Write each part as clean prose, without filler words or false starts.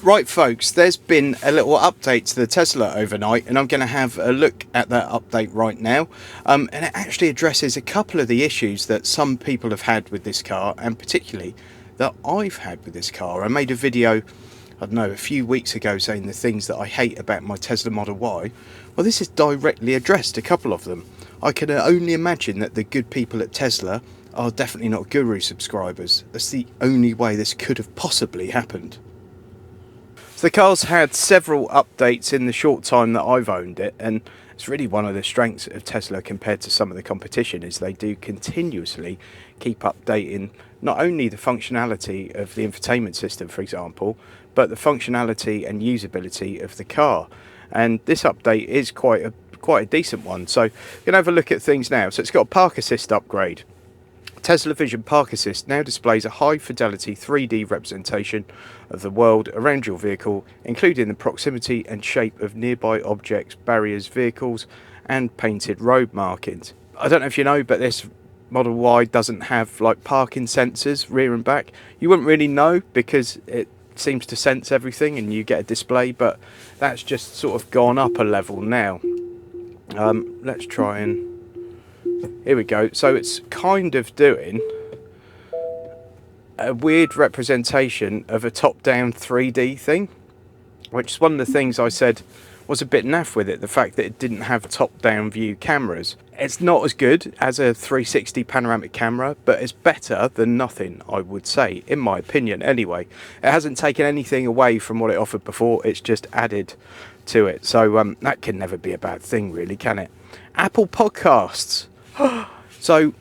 Right folks, there's been a little update to the Tesla overnight, and I'm going to have a look at that update right now. And it actually addresses a couple of the issues that some people have had with this car, and particularly that I've had with this car. I made a video, I don't know, a few weeks ago saying the things that I hate about my Tesla Model Y. Well, this has directly addressed a couple of them. I can only imagine that the good people at Tesla are definitely not Guru subscribers. That's the only way this could have possibly happened. So the car's had several updates in the short time that I've owned it, and it's really one of the strengths of Tesla compared to some of the competition is they do continuously keep updating not only the functionality of the infotainment system, for example, but the functionality and usability of the car. And this update is quite a decent one. So we're going to have a look at things now. So it's got a park assist upgrade. Tesla Vision Park Assist now displays a high-fidelity 3D representation of the world around your vehicle, including the proximity and shape of nearby objects, barriers, vehicles, and painted road markings. I don't know if you know, but this Model Y doesn't have like parking sensors rear and back. You wouldn't really know because it seems to sense everything and you get a display, but that's just sort of gone up a level now. Let's try and... Here we go. So it's kind of doing a weird representation of a top-down 3D thing, which is one of the things I said was a bit naff with it, the fact that it didn't have top-down view cameras. It's not as good as a 360 panoramic camera, but it's better than nothing, I would say, in my opinion anyway. It hasn't taken anything away from what it offered before, it's just added to it. So that can never be a bad thing, really, can it? Apple Podcasts. So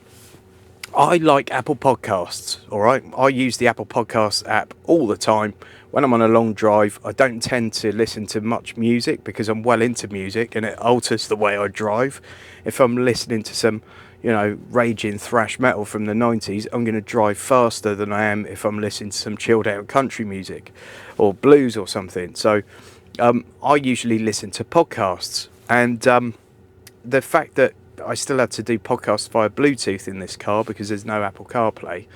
I like Apple Podcasts, all right? I use the Apple Podcasts app all the time. When I'm on a long drive, I don't tend to listen to much music because I'm well into music and it alters the way I drive. If I'm listening to some, you know, raging thrash metal from the 90s, I'm going to drive faster than I am if I'm listening to some chilled out country music or blues or something. So I usually listen to podcasts, and the fact that I still had to do podcasts via Bluetooth in this car because there's no Apple CarPlay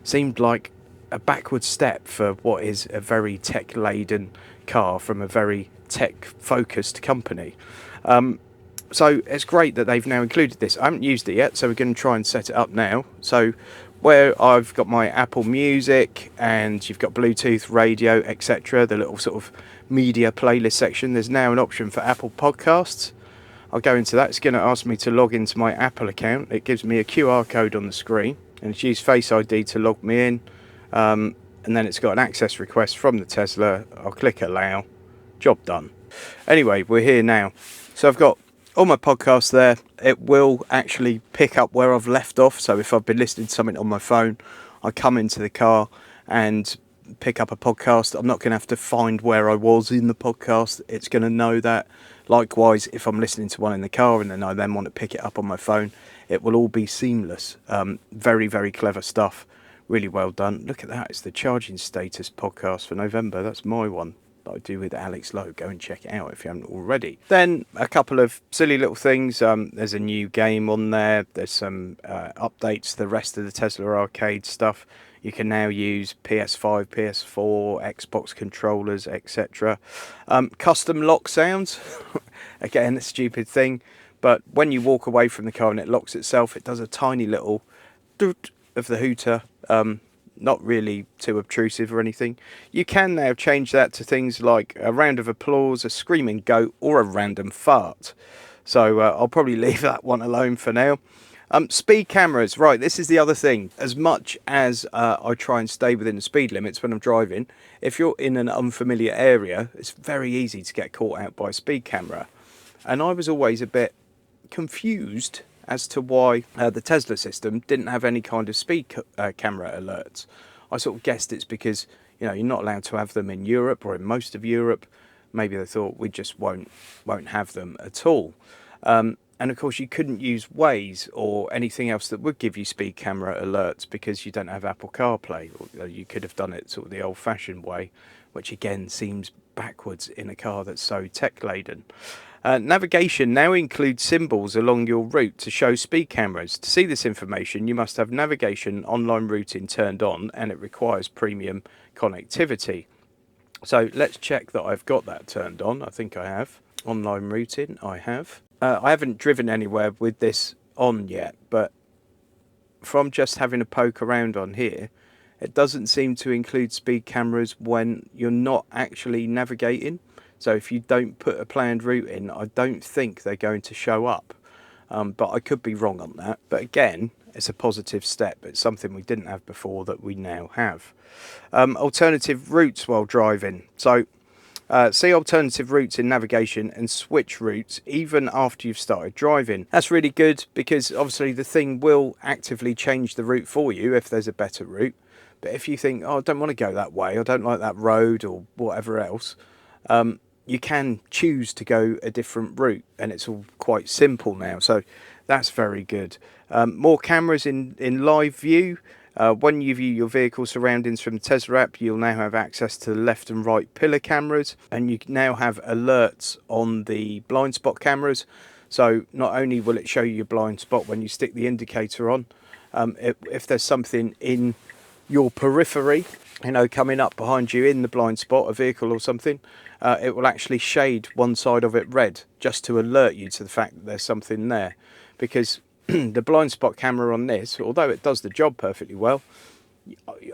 seemed like a backward step for what is a very tech-laden car from a very tech-focused company. So it's great that they've now included this. I haven't used it yet, so we're going to try and set it up now. So where I've got my Apple Music and you've got Bluetooth, radio, etc., the little sort of media playlist section, there's now an option for Apple Podcasts. I'll go into that. It's going to ask me to log into my Apple account. It gives me a QR code on the screen, and it's used Face ID to log me in. And then it's got an access request from the Tesla. I'll click allow. Job done. Anyway, we're here now. So I've got all my podcasts there. It will actually pick up where I've left off. So if I've been listening to something on my phone, I come into the car and pick up a podcast. I'm not going to have to find where I was in the podcast. It's going to know that. Likewise, if I'm listening to one in the car and then I then want to pick it up on my phone, it will all be seamless. Very, very clever stuff. Really well done. Look at that. It's the charging status podcast for November. That's my one that I do with Alex Lowe. Go and check it out if you haven't already. Then a couple of silly little things. There's a new game on there. There's some updates to the rest of the Tesla arcade stuff. You can now use PS5, PS4, Xbox controllers, etc. Custom lock sounds. Again, a stupid thing. But when you walk away from the car and it locks itself, it does a tiny little doot of the hooter. Not really too obtrusive or anything. You can now change that to things like a round of applause, a screaming goat, or a random fart. So I'll probably leave that one alone for now. Speed cameras, right, this is the other thing. As much as I try and stay within the speed limits when I'm driving, if you're in an unfamiliar area, it's very easy to get caught out by a speed camera. And I was always a bit confused as to why the Tesla system didn't have any kind of speed camera alerts. I sort of guessed it's because, you know, you're not allowed to have them in Europe or in most of Europe. Maybe they thought we just won't have them at all. And of course, you couldn't use Waze or anything else that would give you speed camera alerts because you don't have Apple CarPlay. Or you could have done it sort of the old-fashioned way, which again seems backwards in a car that's so tech-laden. Navigation now includes symbols along your route to show speed cameras. To see this information, you must have navigation online routing turned on, and it requires premium connectivity. So let's check that I've got that turned on. I think I have. Online routing, I have. I haven't driven anywhere with this on yet, but from just having a poke around on here, it doesn't seem to include speed cameras when you're not actually navigating. So if you don't put a planned route in, I don't think they're going to show up. But I could be wrong on that. But again, it's a positive step. It's something we didn't have before that we now have. Alternative routes while driving. So see alternative routes in navigation and switch routes even after you've started driving. That's really good because obviously the thing will actively change the route for you if there's a better route. But if you think, oh, I don't want to go that way, I don't like that road or whatever else, you can choose to go a different route, and it's all quite simple now. So that's very good. More cameras in live view. When you view your vehicle surroundings from the Tesla app, you'll now have access to the left and right pillar cameras, and you now have alerts on the blind spot cameras. So not only will it show you your blind spot when you stick the indicator on, if there's something in your periphery, coming up behind you in the blind spot, a vehicle or something, it will actually shade one side of it red just to alert you to the fact that there's something there. Because the blind spot camera on this, although it does the job perfectly well,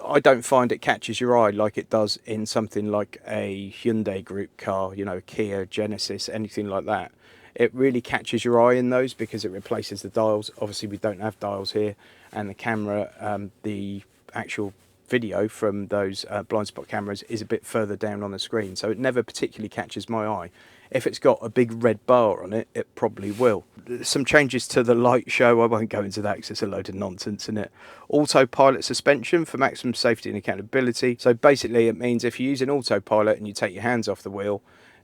I don't find it catches your eye like it does in something like a Hyundai group car, Kia, Genesis, anything like that. It really catches your eye in those because it replaces the dials. Obviously, we don't have dials here, and the camera, the actual video from those blind spot cameras is a bit further down on the screen, so it never particularly catches my eye. If it's got a big red bar on it, it probably will. Some changes to the light show. I won't go into that because it's a load of nonsense in it. Autopilot suspension for maximum safety and accountability. So basically it means if you use an autopilot and you take your hands off the wheel,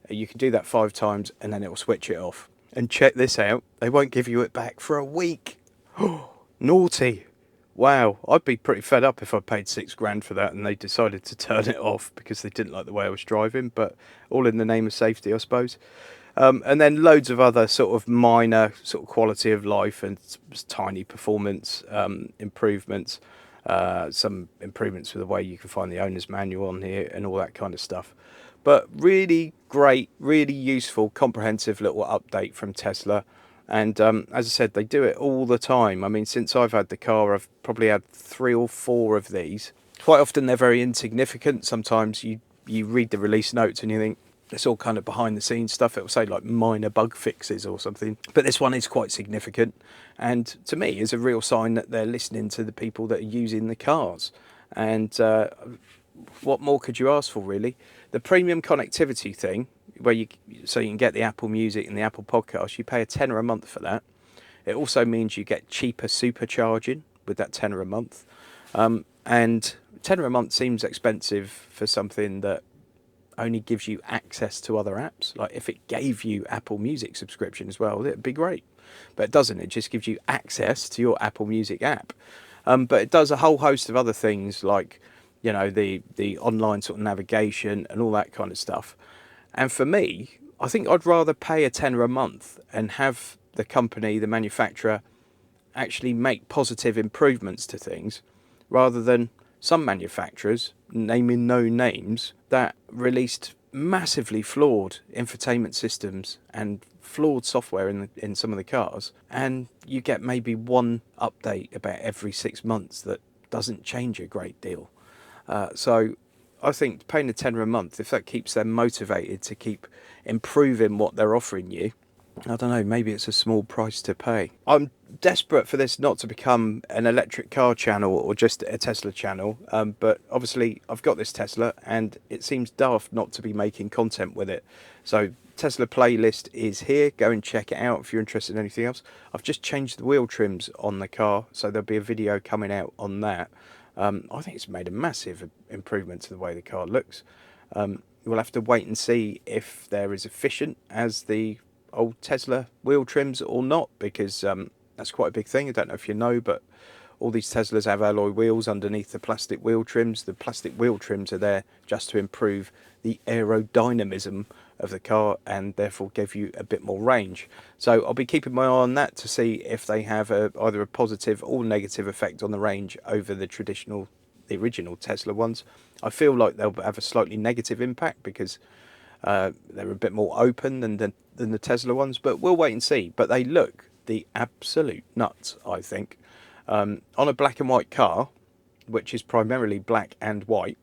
you can do that 5 times and then it will switch it off. And check this out, they won't give you it back for a week. Naughty. Wow, I'd be pretty fed up if I paid $6 for that and they decided to turn it off because they didn't like the way I was driving, but all in the name of safety, I suppose. And then loads of other sort of minor sort of quality of life and tiny performance improvements, some improvements with the way you can find the owner's manual on here and all that kind of stuff. But really great, really useful, comprehensive little update from Tesla. And as I said, they do it all the time. I mean, since I've had the car, I've probably had 3 or 4 of these. Quite often they're very insignificant. Sometimes you read the release notes and you think it's all kind of behind the scenes stuff. It will say like minor bug fixes or something. But this one is quite significant. And to me is a real sign that they're listening to the people that are using the cars. And what more could you ask for, really? The premium connectivity thing, where you can get the Apple Music and the Apple Podcast, you pay a tenner a month for that. It also means you get cheaper supercharging with that tenner a month. And tenner a month seems expensive for something that only gives you access to other apps. Like if it gave you Apple Music subscription as well, it'd be great. But it doesn't. It just gives you access to your Apple Music app. But it does a whole host of other things like, the online sort of navigation and all that kind of stuff. And for me, I think I'd rather pay a tenner a month and have the company, the manufacturer, actually make positive improvements to things rather than some manufacturers, naming no names, that released massively flawed infotainment systems and flawed software in some of the cars, and you get maybe one update about every 6 months that doesn't change a great deal. So I think paying a tenner a month, if that keeps them motivated to keep improving what they're offering you, I don't know, maybe it's a small price to pay. I'm desperate for this not to become an electric car channel or just a Tesla channel, but obviously I've got this Tesla and it seems daft not to be making content with it. So Tesla playlist is here, go and check it out if you're interested in anything else. I've just changed the wheel trims on the car, so there'll be a video coming out on that. I think it's made a massive improvement to the way the car looks. We'll have to wait and see if they're as efficient as the old Tesla wheel trims or not, because that's quite a big thing. I don't know if you know, but all these Teslas have alloy wheels underneath the plastic wheel trims. The plastic wheel trims are there just to improve the aerodynamism of the car and therefore give you a bit more range. So I'll be keeping my eye on that to see if they have either a positive or negative effect on the range over the traditional the original Tesla ones. I feel like they'll have a slightly negative impact because they're a bit more open than the Tesla ones, but we'll wait and see. But they look the absolute nuts, I think. On a black and white car, which is primarily black and white,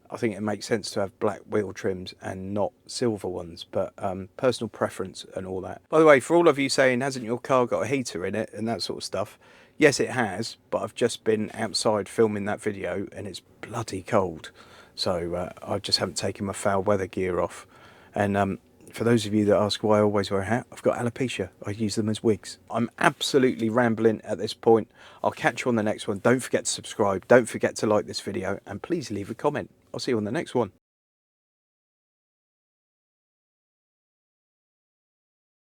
I think it makes sense to have black wheel trims and not silver ones, but personal preference and all that. By the way, for all of you saying, hasn't your car got a heater in it and that sort of stuff? Yes, it has, but I've just been outside filming that video and it's bloody cold. So I just haven't taken my foul weather gear off. And for those of you that ask why I always wear a hat, I've got alopecia. I use them as wigs. I'm absolutely rambling at this point. I'll catch you on the next one. Don't forget to subscribe. Don't forget to like this video and please leave a comment. I'll see you on the next one.